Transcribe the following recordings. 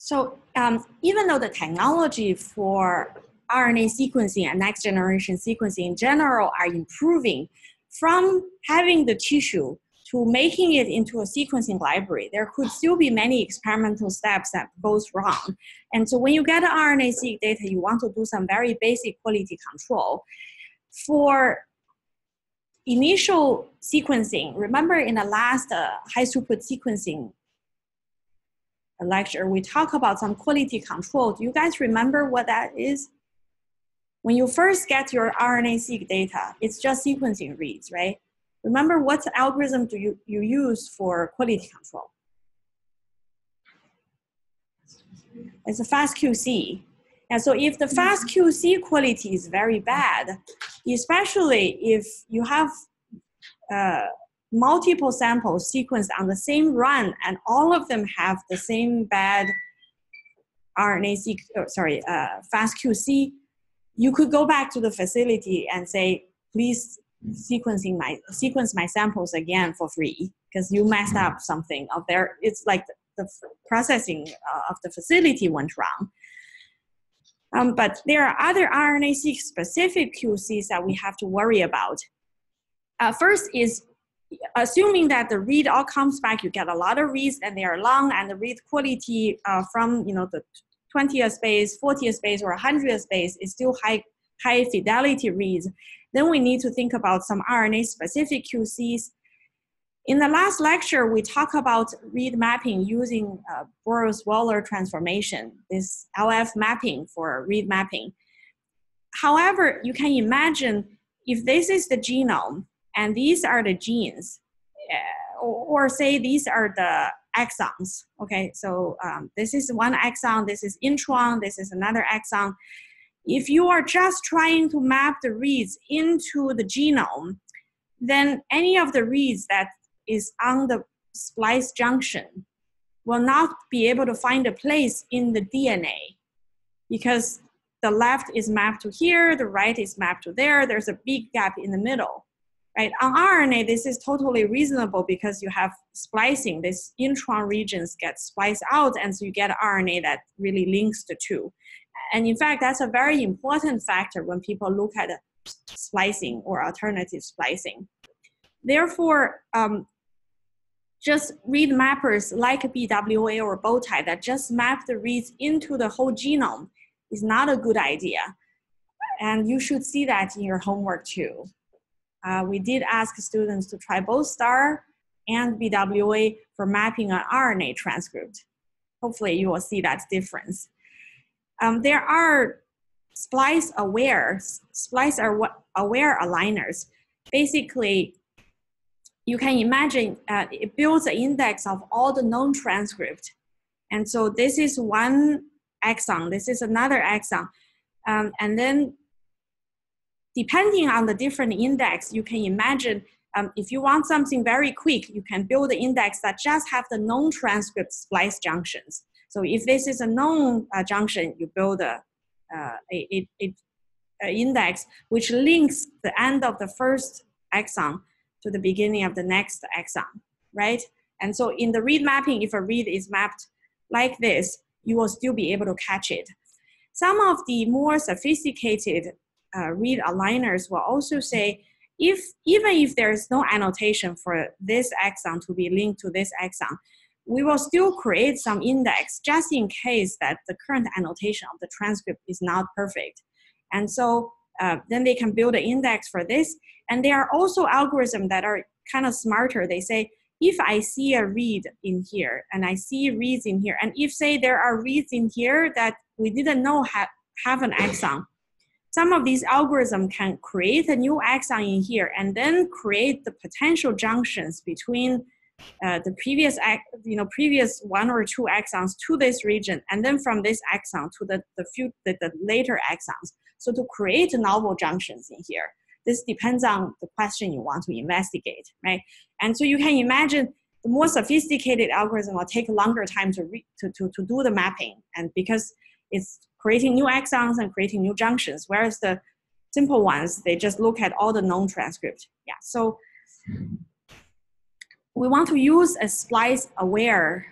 So even though the technology for RNA sequencing and next generation sequencing in general are improving, from having the tissue to making it into a sequencing library, there could still be many experimental steps that goes wrong. And so when you get RNA-seq data, you want to do some very basic quality control. For initial sequencing, remember in the last high throughput sequencing lecture, we talk about some quality control. Do you guys remember what that is? When you first get your RNA-seq data, it's just sequencing reads, right? Remember what algorithm do you use for quality control? It's a FastQC. And so if the FastQC quality is very bad, especially if you have multiple samples sequenced on the same run and all of them have the same bad RNA-seq, FastQC, you could go back to the facility and say, please sequence my samples again for free because you messed up something of there. It's like the processing of the facility went wrong. But there are other RNA-seq specific QCs that we have to worry about. First is assuming that the read all comes back, you get a lot of reads and they are long and the read quality from the 20th space, 40th space, or 100th space is still high fidelity reads, then we need to think about some RNA-specific QCs. In the last lecture, we talked about read mapping using Boros-Waller transformation, this LF mapping for read mapping. However, you can imagine if this is the genome and these are the genes, or say these are the exons, okay? So this is one exon, this is intron, this is another exon. If you are just trying to map the reads into the genome, then any of the reads that is on the splice junction will not be able to find a place in the DNA because the left is mapped to here, the right is mapped to there, there's a big gap in the middle. Right? On RNA, this is totally reasonable because you have splicing. These intron regions get spliced out, and so you get RNA that really links the two. And in fact, that's a very important factor when people look at splicing or alternative splicing. Therefore, just read mappers like BWA or Bowtie that just map the reads into the whole genome is not a good idea. And you should see that in your homework too. We did ask students to try both STAR and BWA for mapping an RNA transcript. Hopefully you will see that difference. There are splice-aware aligners. Basically, you can imagine it builds an index of all the known transcript. And so this is one exon, this is another exon. And then depending on the different index, you can imagine if you want something very quick, you can build an index that just have the known transcript splice junctions. So if this is a known junction, you build a index which links the end of the first exon to the beginning of the next exon, right? And so in the read mapping, if a read is mapped like this, you will still be able to catch it. Some of the more sophisticated read aligners will also say, even if there is no annotation for this exon to be linked to this exon, we will still create some index just in case that the current annotation of the transcript is not perfect. And so then they can build an index for this. And there are also algorithms that are kind of smarter. They say, if I see a read in here and I see reads in here, and if say there are reads in here that we didn't know have an exon, some of these algorithms can create a new exon in here and then create the potential junctions between the previous one or two exons to this region, and then from this exon to the later exons. So to create novel junctions in here. This depends on the question you want to investigate, right? And so you can imagine the more sophisticated algorithm will take a longer time to do the mapping, and because it's creating new exons and creating new junctions, whereas the simple ones, they just look at all the known transcript. Yeah, so we want to use a splice-aware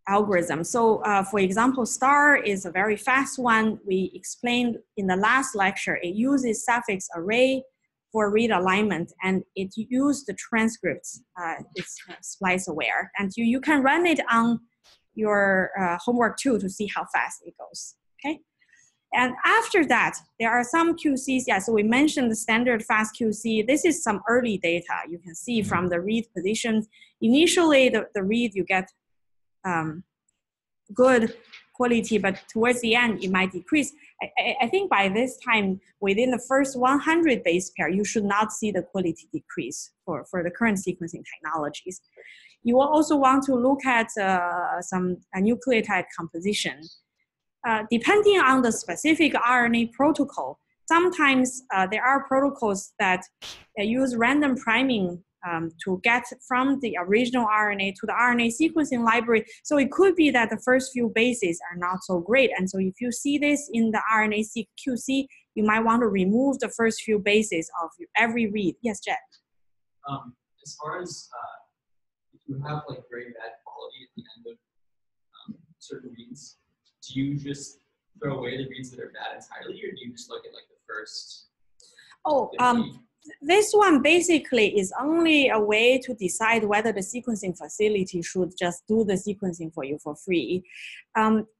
algorithm. So for example, STAR is a very fast one. We explained in the last lecture, it uses suffix array for read alignment, and it uses the transcripts. It's splice aware, and you can run it on your homework too to see how fast it goes, okay? And after that, there are some QCs. Yeah, so we mentioned the standard fast QC. This is some early data. You can see from the read position. Initially, the read, you get good quality, but towards the end, it might decrease. I think by this time, within the first 100 base pair, you should not see the quality decrease for the current sequencing technologies. You will also want to look at some nucleotide composition. Depending on the specific RNA protocol, sometimes there are protocols that use random priming to get from the original RNA to the RNA sequencing library. So it could be that the first few bases are not so great. And so if you see this in the RNA-seq QC, you might want to remove the first few bases of every read. Yes, Jet? As far as if you have like very bad quality at the end of certain reads, do you just throw away the reads that are bad entirely, or do you just look at like the first? Oh, this one basically is only a way to decide whether the sequencing facility should just do the sequencing for you for free.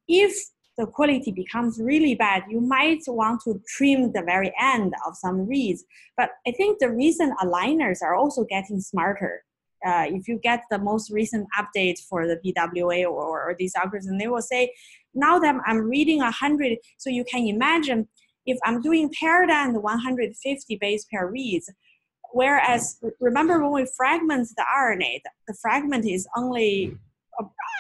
If the quality becomes really bad, you might want to trim the very end of some reads. But I think the recent aligners are also getting smarter. If you get the most recent update for the BWA or these algorithms, they will say, now that I'm reading 100, so you can imagine if I'm doing paired and 150 base pair reads, whereas remember when we fragment the RNA, the fragment is only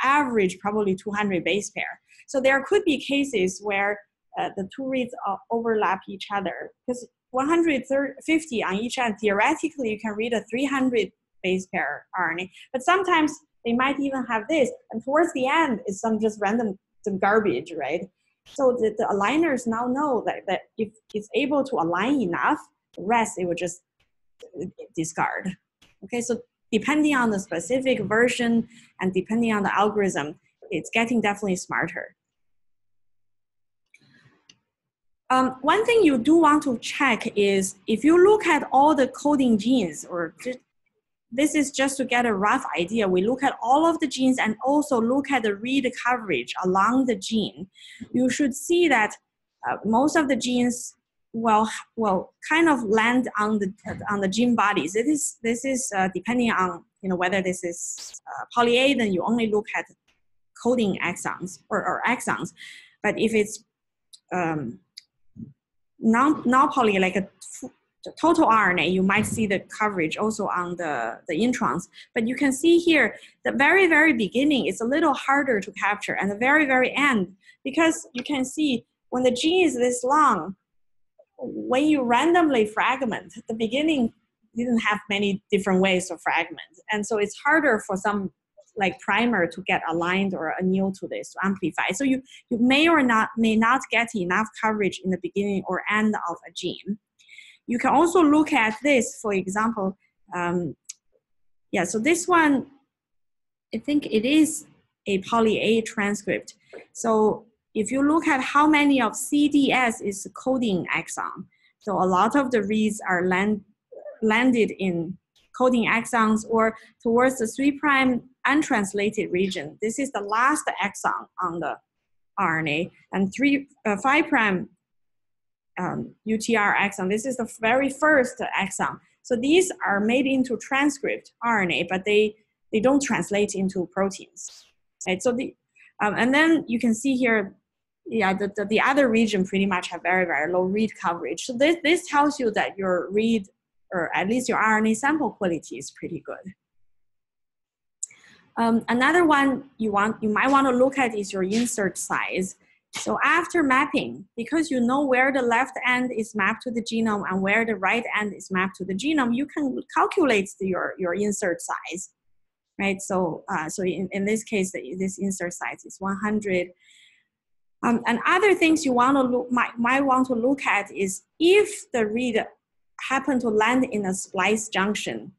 average probably 200 base pair. So there could be cases where the two reads overlap each other, because 150 on each end, theoretically you can read a 300 base pair RNA, but sometimes they might even have this, and towards the end is some just random some garbage, right? So the aligners now know that if it's able to align enough, the rest it will just discard. Okay, so depending on the specific version and depending on the algorithm, it's getting definitely smarter. One thing you do want to check is if you look at all the coding genes, or this is just to get a rough idea. We look at all of the genes and also look at the read coverage along the gene. You should see that most of the genes will kind of land on the gene bodies. This is depending on whether this is poly A, then you only look at coding exons or exons. But if it's non-poly, like a total RNA, you might see the coverage also on the introns. But you can see here, the very, very beginning is a little harder to capture, and the very, very end, because you can see when the gene is this long, when you randomly fragment, the beginning didn't have many different ways to fragment. And so it's harder for some like primer to get aligned or anneal to this, to amplify. So you may not get enough coverage in the beginning or end of a gene. You can also look at this, for example, so this one, I think it is a poly A transcript. So if you look at how many of CDS is coding exon, so a lot of the reads are landed in coding exons or towards the 3' untranslated region. This is the last exon on the RNA, and 5' UTR exon. This is the very first exon. So these are made into transcript RNA, but they don't translate into proteins. Right? So and then you can see here, the other region pretty much have very, very low read coverage. So this tells you that your read, or at least your RNA sample quality, is pretty good. Another one you might want to look at is your insert size. So after mapping, because you know where the left end is mapped to the genome and where the right end is mapped to the genome, you can calculate your insert size, right? So in this case, this insert size is 100. And other things you might want to look at is if the read happen to land in a splice junction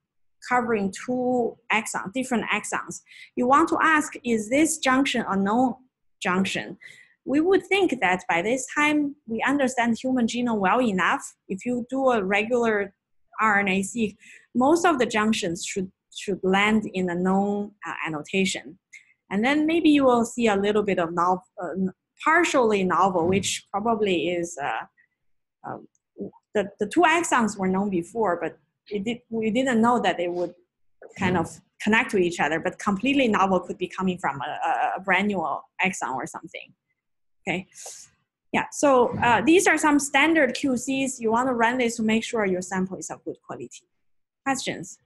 covering two exons, different exons. You want to ask, is this junction a known junction? We would think that by this time we understand human genome well enough. If you do a regular RNA-seq, most of the junctions should land in a known annotation. And then maybe you will see a little bit of partially novel, which probably is the two exons were known before, but we didn't know that they would kind of connect to each other, but completely novel could be coming from a brand new exon or something. Okay, yeah, so these are some standard QCs. You want to run this to make sure your sample is of good quality. Questions?